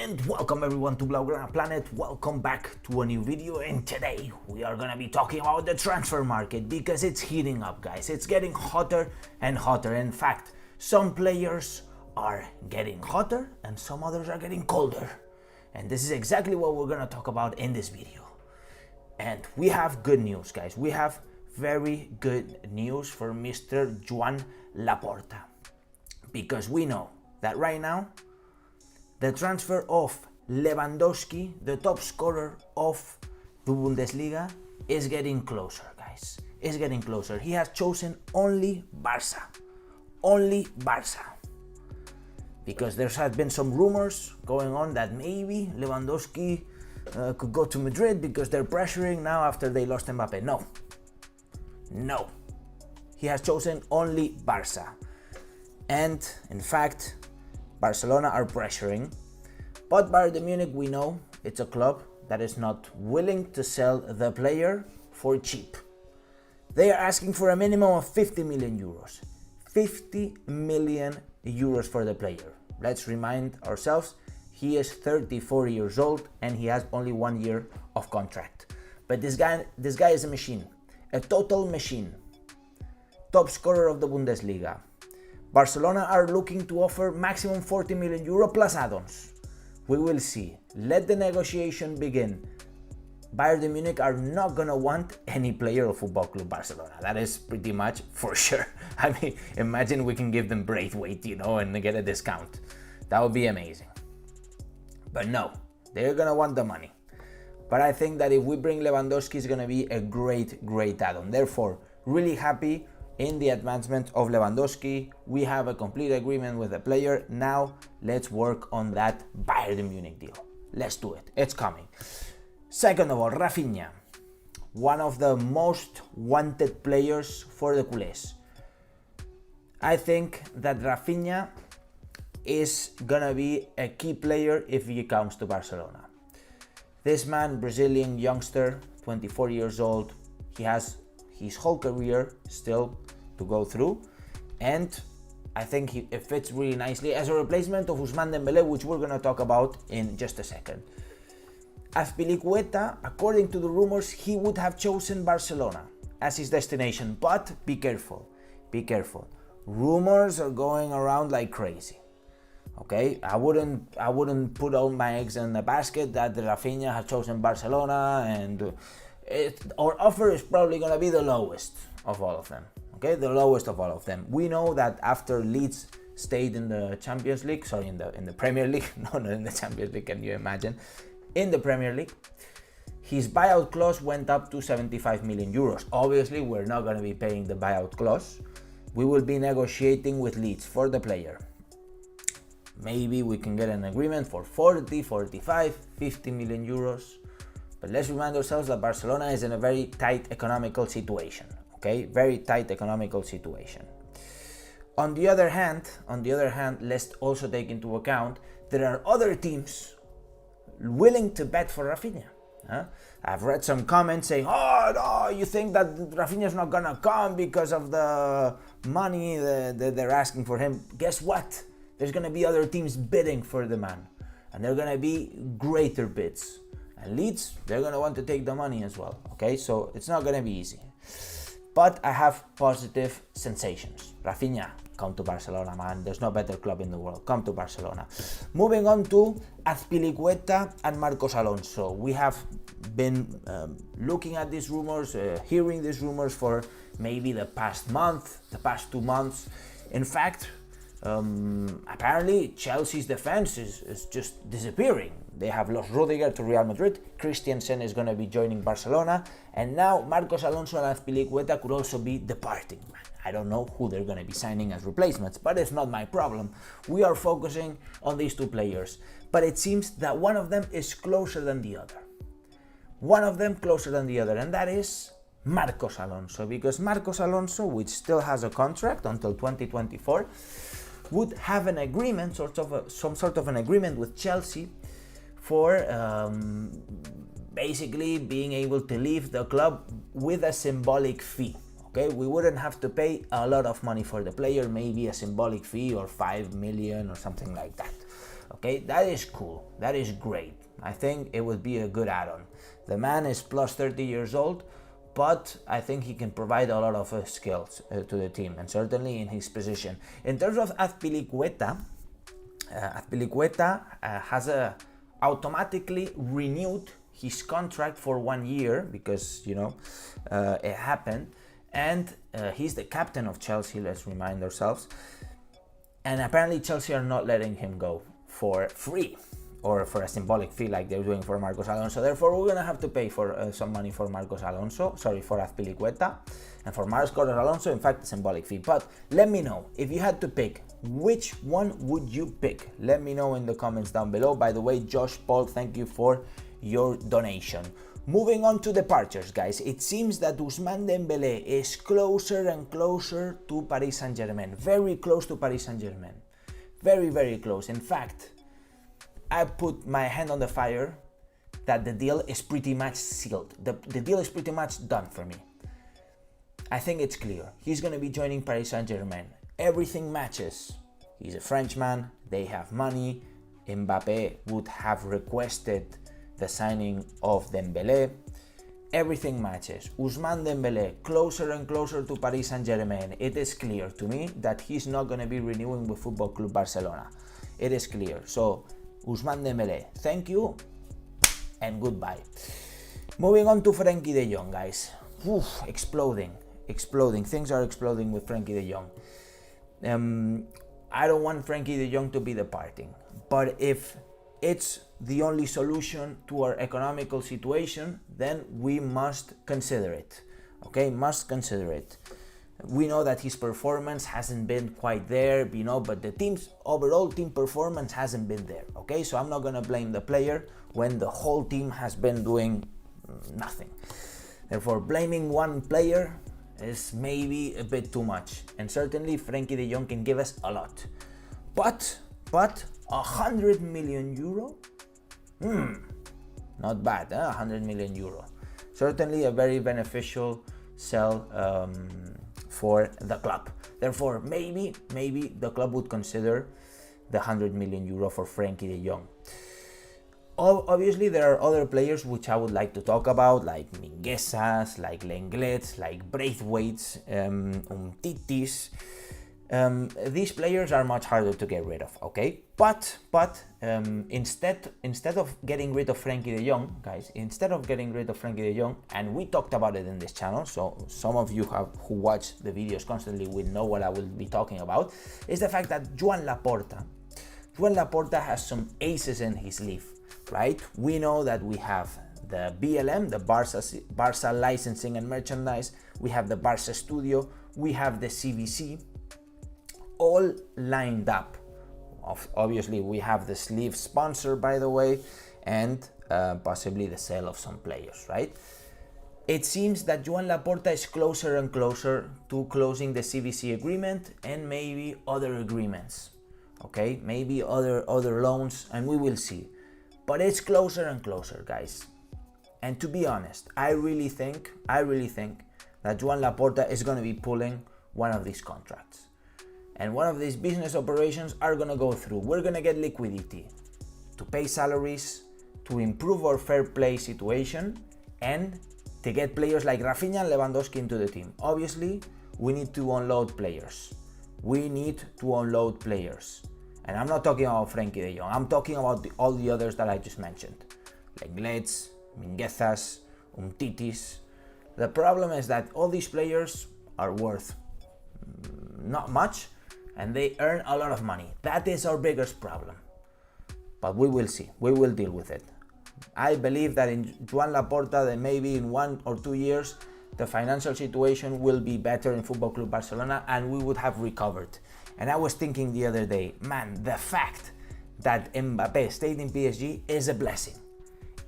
And welcome everyone to Blaugrana Planet. Welcome back to a new video, and today we are gonna be talking about the transfer market because it's heating up, guys. It's getting hotter and hotter. In fact, some players are getting hotter and some others are getting colder. And this is exactly what we're gonna talk about in this video. And we have good news, guys. We have very good news for Mr. Joan Laporta, because we know that right now the transfer of Lewandowski, the top scorer of the Bundesliga, is getting closer, guys. Is getting closer. He has chosen only Barça. Only Barça. Because there have been some rumors going on that maybe Lewandowski could go to Madrid because they're pressuring now after they lost Mbappe. No. No. He has chosen only Barça. And in fact, Barcelona are pressuring, but Bayern Munich, we know it's a club that is not willing to sell the player for cheap. They are asking for a minimum of 50 million euros. 50 million euros for the player. Let's remind ourselves, he is 34 years old and he has only 1 year of contract. But this guy is a machine, a total machine. Top scorer of the Bundesliga. Barcelona are looking to offer maximum 40 million euro plus add-ons. We will see. Let the negotiation begin. Bayern Munich are not gonna want any player of Football Club Barcelona. That is pretty much for sure. I mean, imagine we can give them Braithwaite, and get a discount. That would be amazing. But no, they're gonna want the money. But I think that if we bring Lewandowski, it's gonna be a great add-on. Therefore, really happy in the advancement of Lewandowski. We have a complete agreement with the player. Now let's work on that Bayern Munich deal. Let's do it. It's coming. Second of all, Raphinha, one of the most wanted players for the culés. I think that Raphinha is gonna be a key player if he comes to Barcelona. This man, Brazilian youngster, 24 years old, he has his whole career still to go through, and I think it fits really nicely as a replacement of Ousmane Dembélé, which we're going to talk about in just a second. Azpilicueta, according to the rumors, he would have chosen Barcelona as his destination, but be careful. Rumors are going around like crazy. Okay, I wouldn't put all my eggs in the basket that Raphinha has chosen Barcelona, and our offer is probably going to be the lowest of all of them. Okay, the lowest of all of them. We know that after Leeds stayed in the Champions League, in the Premier League, no, not in the Champions League, can you imagine? In the Premier League, his buyout clause went up to 75 million euros. Obviously, we're not going to be paying the buyout clause. We will be negotiating with Leeds for the player. Maybe we can get an agreement for 40, 45, 50 million euros. But let's remind ourselves that Barcelona is in a very tight economical situation. Okay, very tight economical situation. On the other hand, let's also take into account there are other teams willing to bet for Raphinha. I've read some comments saying, "Oh no, you think that Raphinha's not gonna come because of the money that they're asking for him?" Guess what? There's gonna be other teams bidding for the man, and they're gonna be greater bids. And Leeds, they're gonna want to take the money as well. Okay, so it's not gonna be easy. But I have positive sensations. Raphinha, come to Barcelona, man. There's no better club in the world. Come to Barcelona. Moving on to Azpilicueta and Marcos Alonso. We have been looking at these rumors, hearing these rumors for maybe the past month, the past 2 months. In fact, apparently Chelsea's defense is just disappearing. They have lost Rudiger to Real Madrid, Christensen is going to be joining Barcelona, and now Marcos Alonso and Azpilicueta could also be departing. I don't know who they're going to be signing as replacements, but it's not my problem. We are focusing on these two players, but it seems that one of them is closer than the other. And that is Marcos Alonso, because Marcos Alonso, which still has a contract until 2024, would have an agreement, some sort of an agreement with Chelsea for basically being able to leave the club with a symbolic fee. Okay, we wouldn't have to pay a lot of money for the player, maybe a symbolic fee or 5 million or something like that. Okay, that is cool. That is great. I think it would be a good add-on. The man is plus 30 years old, but I think he can provide a lot of skills to the team, and certainly in his position. In terms of Azpilicueta, has automatically renewed his contract for 1 year because, you know, it happened, and he's the captain of Chelsea, let's remind ourselves, and apparently Chelsea are not letting him go for free or for a symbolic fee like they're doing for Marcos Alonso. Therefore, we're gonna have to pay for some money for for Azpilicueta, and for Marcos Alonso, in fact, a symbolic fee. But let me know, if you had to pick, which one would you pick? Let me know in the comments down below. By the way, Josh Paul, thank you for your donation. Moving on to departures, guys. It seems that Ousmane Dembélé is closer and closer to Paris Saint-Germain. Very close to Paris Saint-Germain. Very, very close. In fact, I put my hand on the fire that the deal is pretty much sealed. The deal is pretty much done for me. I think it's clear. He's going to be joining Paris Saint-Germain. Everything matches. He's a Frenchman. They have money. Mbappé would have requested the signing of Dembélé. Everything matches. Ousmane Dembélé closer and closer to Paris Saint-Germain. It is clear to me that he's not going to be renewing with Football Club Barcelona. It is clear. So, Ousmane Dembélé, thank you and goodbye. Moving on to Frenkie de Jong, guys. Exploding. Things are exploding with Frenkie de Jong. I don't want Frenkie de Jong to be departing, but if it's the only solution to our economical situation, then we must consider it. Okay, must consider it. We know that his performance hasn't been quite there, you know, but the team's overall team performance hasn't been there. Okay, so I'm not gonna blame the player when the whole team has been doing nothing. Therefore, blaming one player is maybe a bit too much, and certainly Frenkie de Jong can give us a lot. But 100 million euro? Not bad, 100 million euro. Certainly a very beneficial sell for the club. Therefore, maybe the club would consider the 100 million euro for Frenkie de Jong. Obviously, there are other players which I would like to talk about, like Minguezas, like Lenglets, like Braithwaite's, Umtitis. These players are much harder to get rid of, okay? But instead of getting rid of Frenkie de Jong, guys, and we talked about it in this channel, so some of you who watch the videos constantly will know what I will be talking about, is the fact that Joan Laporta has some aces in his sleeve, right? We know that we have the BLM, the Barça licensing and merchandise, we have the Barça studio, we have the CVC, all lined up. Obviously, we have the sleeve sponsor, by the way, and possibly the sale of some players, right? It seems that Joan Laporta is closer and closer to closing the CVC agreement and maybe other agreements, okay? Maybe other loans, and we will see. But it's closer and closer, guys. And to be honest, I really think that Joan Laporta is going to be pulling one of these contracts. And one of these business operations are going to go through. We're going to get liquidity to pay salaries, to improve our fair play situation, and to get players like Raphinha and Lewandowski into the team. Obviously, we need to unload players. And I'm not talking about Frenkie de Jong. I'm talking about all the others that I just mentioned. Lenglets, Minguezas, Umtitis. The problem is that all these players are worth not much, and they earn a lot of money. That is our biggest problem. But we will see. We will deal with it. I believe that in Joan Laporta, that maybe in 1 or 2 years, the financial situation will be better in Football Club Barcelona and we would have recovered. And I was thinking the other day, man, the fact that Mbappé stayed in PSG is a blessing.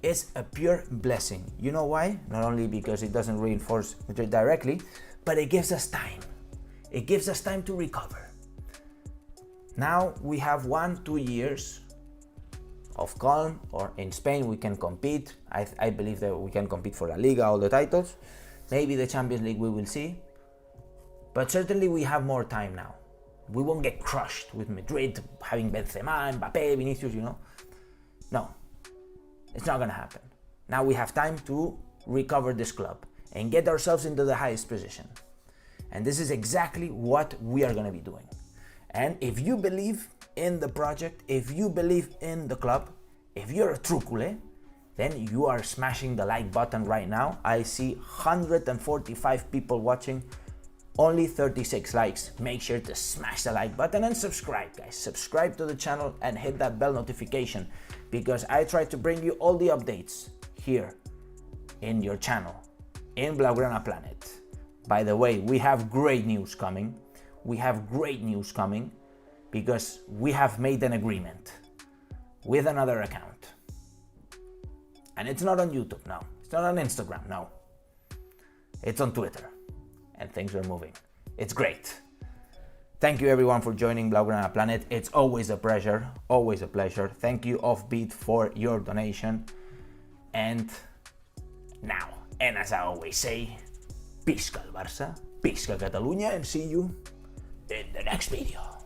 It's a pure blessing. You know why? Not only because it doesn't reinforce Madrid directly, but it gives us time. It gives us time to recover. Now we have 1-2 years of calm, or in Spain we can compete. I believe that we can compete for La Liga, all the titles. Maybe the Champions League we will see. But certainly we have more time now. We won't get crushed with Madrid having Benzema, Mbappe, Vinicius, you know. No, it's not gonna happen. Now we have time to recover this club and get ourselves into the highest position. And this is exactly what we are gonna be doing. And if you believe in the project, if you believe in the club, if you're a true culé, then you are smashing the like button right now. I see 145 people watching, only 36 likes. Make sure to smash the like button and subscribe, guys. Subscribe to the channel and hit that bell notification, because I try to bring you all the updates here in your channel, in Blaugrana Planet. By the way, we have great news coming. We have great news coming because we have made an agreement with another account. And it's not on YouTube, no. It's not on Instagram, no. It's on Twitter. And things are moving. It's great. Thank you everyone for joining Blaugrana Planet. It's always a pleasure, always a pleasure. Thank you Offbeat for your donation. And now, and as I always say, Pisca el Barça, Pisca Catalunya, and see you in the next video.